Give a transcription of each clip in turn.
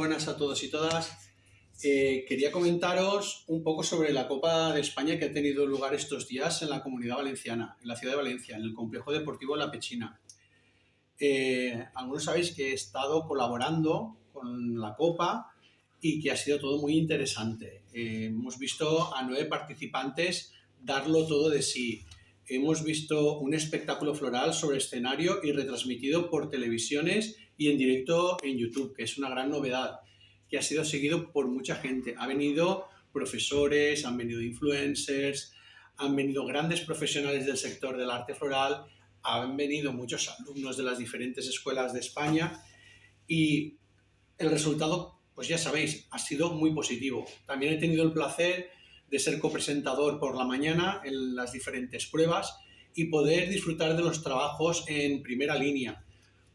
buenas a todos y todas. Quería comentaros un poco sobre la Copa de España que ha tenido lugar estos días en la Comunidad Valenciana, en la ciudad de Valencia, en el Complejo Deportivo La Pechina. Algunos sabéis que he estado colaborando con la Copa y que ha sido todo muy interesante. Hemos visto a 9 participantes darlo todo de sí. Hemos visto un espectáculo floral sobre escenario y retransmitido por televisiones y en directo en YouTube, que es una gran novedad, que ha sido seguido por mucha gente. Ha venido profesores, han venido influencers, han venido grandes profesionales del sector del arte floral, han venido muchos alumnos de las diferentes escuelas de España y el resultado, pues ya sabéis, ha sido muy positivo. También he tenido el placer de ser copresentador por la mañana en las diferentes pruebas y poder disfrutar de los trabajos en primera línea,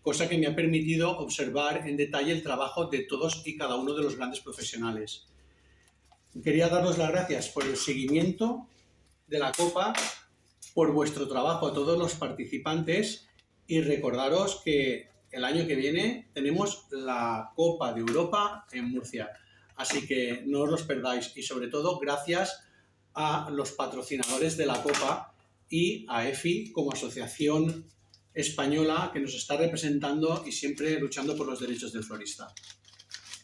cosa que me ha permitido observar en detalle el trabajo de todos y cada uno de los grandes profesionales. Quería daros las gracias por el seguimiento de la Copa, por vuestro trabajo a todos los participantes y recordaros que el año que viene tenemos la Copa de Europa en Murcia. Así que no os los perdáis y sobre todo gracias a los patrocinadores de la Copa y a EFI como asociación española que nos está representando y siempre luchando por los derechos del florista.